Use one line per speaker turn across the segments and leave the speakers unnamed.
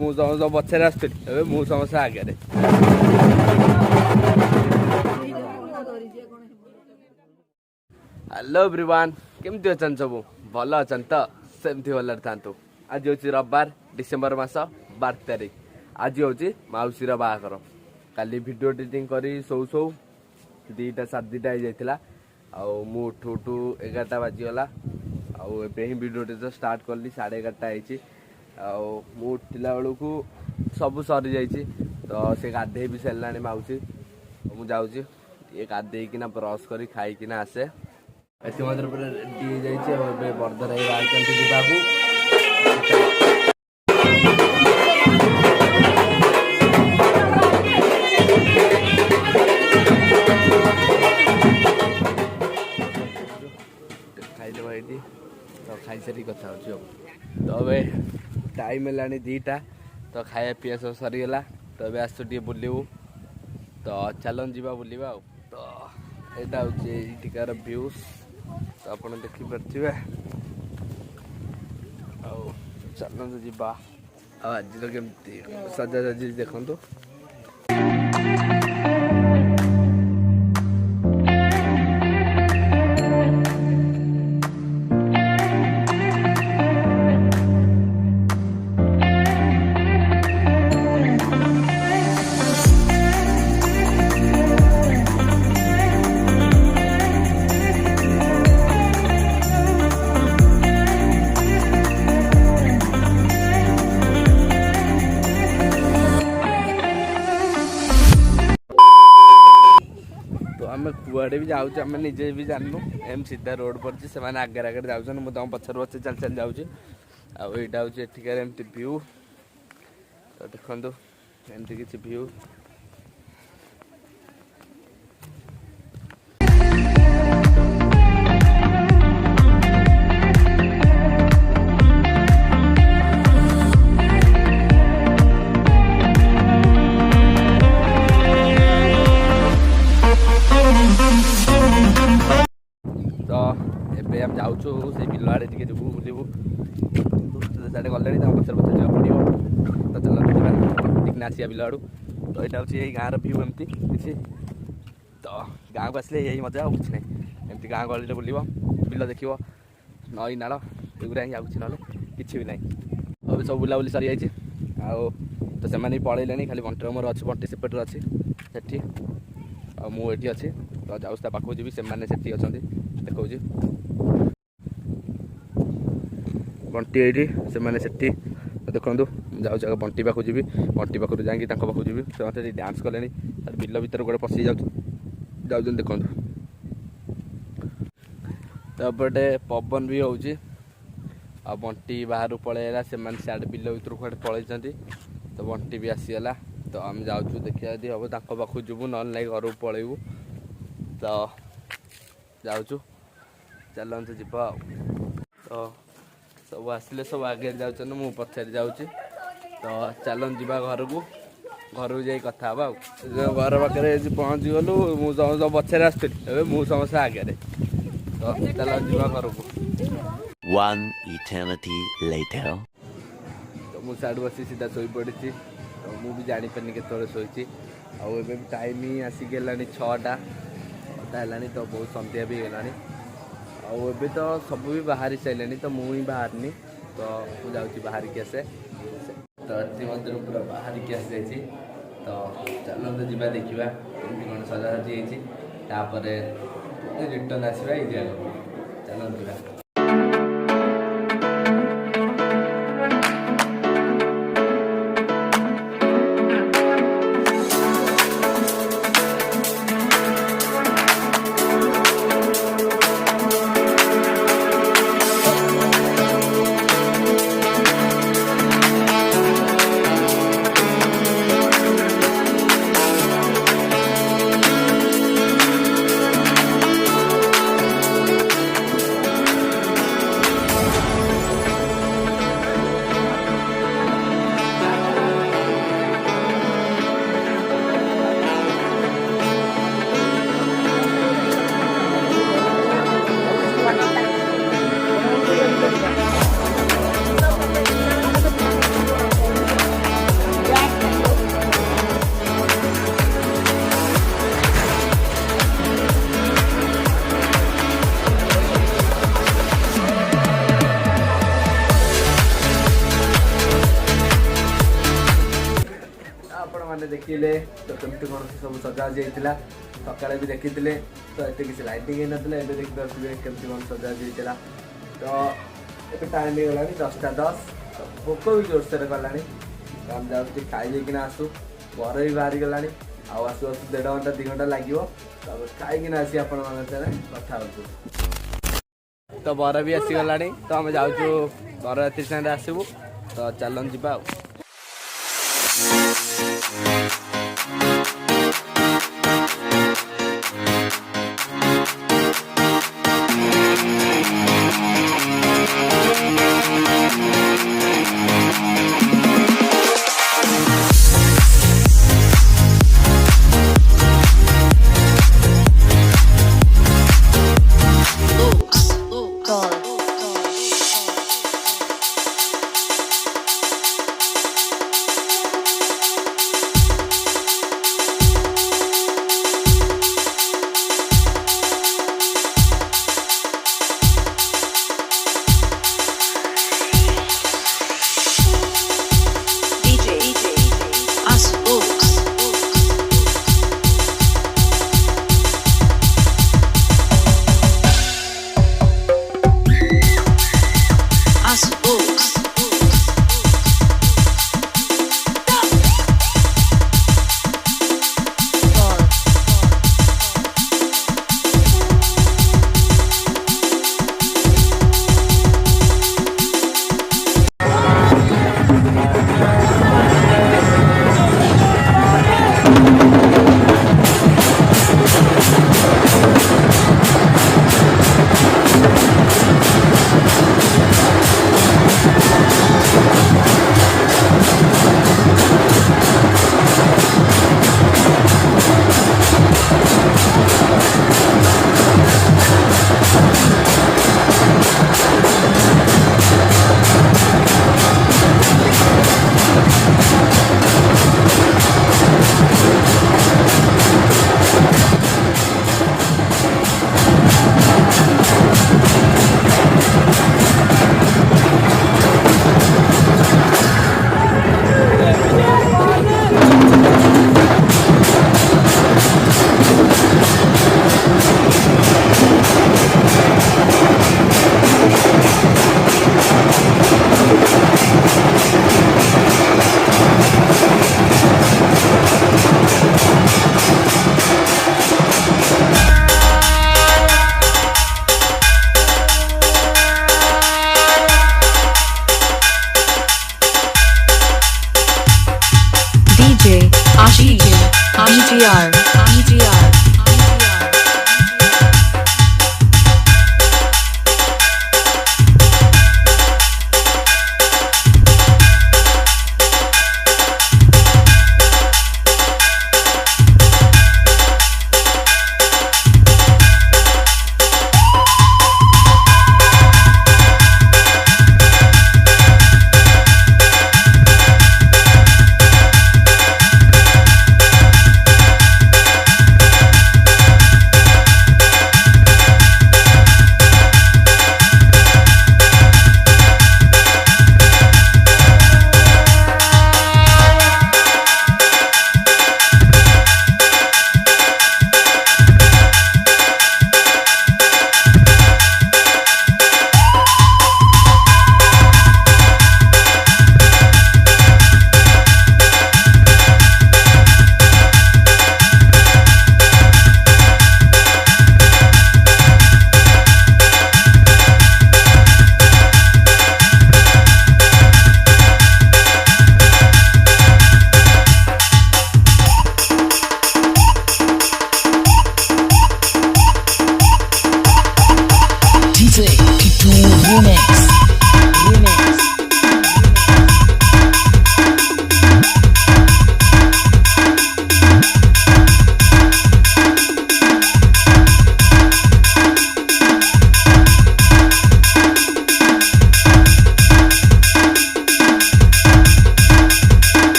समस्त पछे आसुरी मु समस्त आगे। हेलो एवरीवन केमती अच्छा सब भल अच्छा तो सेमती भल था। आज हूँ रविवार डिसेम्बर मास 12 तारिख। आज हूँ मौसीर बाहागर। काली वीडियो एडिटिंग करी सौ सौ 2टा 2:30 हो जाता। आउ उठू उठू 11टा बाजीगला। आउ वीडियो तो स्टार्ट कली 11:30 हो। उठला बेलू सब सरी जाइए तो से गाधे भी सारे मौसी। मुझे जाऊँगी ये गाधेकिना ब्रश कर खाईकिना आसे। एति मध्य पूरा रेडी हो जाए बरदर जावाक। खाईदे ये तो खाई सारी कथा हो तो अब टाइम है 2टा तो खाया पीया सब सरीगला। तो अब आसु टे बुलू तो चलन जा बुलवा। तो यहाँ हूँ व्यूज तो आप देखिपे। चलते जा आज केमती सजा सजी देखु। आम कुआड़े भी जाऊँ आम निजे भी जानू एम सीधा रोड पड़े से आगे आगे जाऊँ मुझे तुम पचर पचे चल चल जाऊँगी। आईटा हूँ एठिकार एमती व्यू तो देखो एमती किसी व्यू। हम जाऊँ से बिल आड़े टे जब बुलू साढ़े गले पचर पचर जावा पड़ो। तो चलो टिकना आसिया बिल आड़ू। तो यहाँ हूँ गाँव व्यू एमती किसी। तो गाँव को आसले यही मजा और कुछ ना एमती गाँ गली बुल बिल देख नई नाल एगुरा ही आगे ना कि भी ना। अब सब बुलाबुली सरी जाइए तो से पलैले खाली बंटर मोर अच्छे बंटी सेपटे अच्छी से मुझे अच्छी। तो जाऊँ पाखक जी से अच्छा देखा बंटी ये से देखो जाऊँ बंटी पाखु जी बंटी पाखु जाकि पाखु जी से मत डांस कले बिल भर गोटे पशि जाऊँ देखो। तो एपटे पवन भी हो बंटी बाहर पलैला से बिल भर कड़े पलैं। तो बंटी भी आसीगला तो आम जाऊँ देखा यदि हम पाखु जीवु ना घर को पलैबू। तो जाऊँ चलते जा। तो सब आसिले सब आगे जाऊँ मु पछाड़ी जाऊँ। तो चलन जा घर को जा कथा घर पाखे पहुँच गलु मुझे पछे आसुरी मु समस्त आगे। तो चलन जा घर को।
One eternity later.
तो मुझे साइड बस सीधा शो पड़ी। तो मुझे जापारे के शोची आए टाइम ही आसिक 6टा 6टा है। तो बहुत सन्ध्या भी है आबे तो सब भी बाहरी सारे। तो मुझे बाहरनी तो मुझे जाऊँ बाहर की आसे। तो ये पूरा बाहर की आसी जाइए। तो चलते जा देखा कौन सजासजी होपर रिटर्न आसवा ये चलते जा। मैंने देखिले तो केमती कौन सब सजाज होता सकाଳେ भी देखी तो एत किसी लाइटिंग होता है देखी पारे केमती कौन सजाज होता तो ये टाइम हो गला 10:10 तो भोक भी जोरसोर गला तो आम जाऊँ खाई आसू बर भी बाहरी गला आसू आसू 1.5 घंटा 2 घंटा लगे खाई आसी आपण कथा तो बर भी आसीगला तो आम जाऊँ बरयात्री स्टैंड आसबू तो चलन जा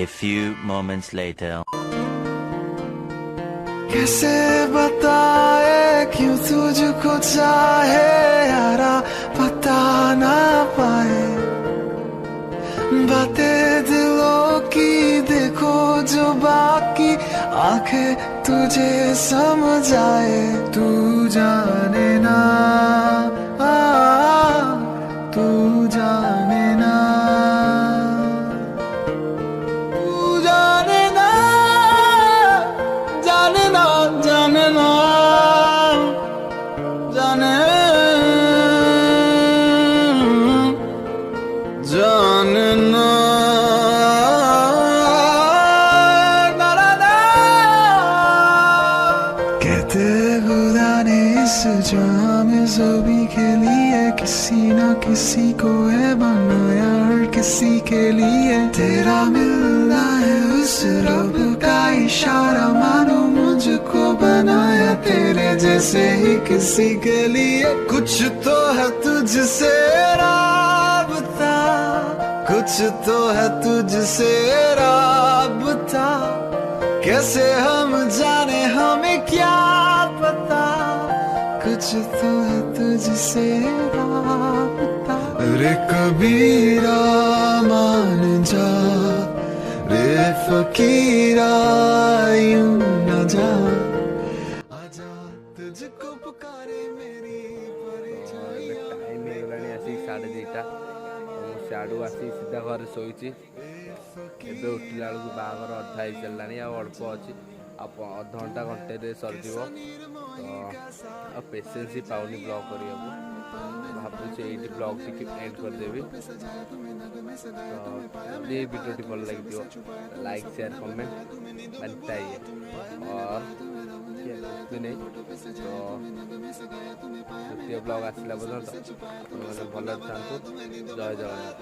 A few moments later.
कैसे बताए क्यों तुझको चाहे यारा पता ना पाए बातें दिलों की देखो जो बाकी आंखें तुझे समझ आए तू जाने ना तू जाने ना तू जाने ना जाने ना जाने ना जाने जाने ना ना ना कहते खुदा ने इस जाम ज़ोबी के लिए किसी ना किसी को है बनाया हर किसी के लिए तेरा मिलना है उस रब का इशारा मानो मुझको बनाया तेरे जैसे ही किसी के लिए कुछ तो है तुझसे राबता कुछ तो है तुझसे राबता कैसे हम जाने हमें क्या पता कुछ तो है तुझसे राबता रे कबीरा मान जा रे फकीरा यूं न जा आजा तुझको पुकारे मेरी परछाई
टाइम ହେଇଗଲାଣି ଆସିକି 2:30 ମୁଁ ସିଆଡ଼ୁ ଆସିକି ସିଧା ଘରେ ଶୋଇଛି ଏବେ ଉଠିଲା ବେଳକୁ ବାହାଘର ଅଧା ହେଇସାରିଲାଣି ଆଉ ଅଳ୍ପ ଅଛି ଆଉ ଅଧଘଣ୍ଟା ଘଣ୍ଟେରେ ସରିଯିବ ତ ଆଉ ପେସେନ୍ସ ହିଁ ପାଉନି ବ୍ଲଗ୍ କରିବାକୁ ଭାବୁଛି ଏଇଠି ବ୍ଲଗ୍ ଟିକେ ଏଣ୍ଡ କରିଦେବି ତ ଯଦି ଏଇ ଭିଡ଼ିଓଟି ଭଲ ଲାଗିଥିବ ଲାଇକ୍ ସେୟାର କମେଣ୍ଟ बनता ही है और कुछ भी नहीं तो द्वितीय ब्लॉग आसला पर्यंत आप भल था जय जगन्नाथ।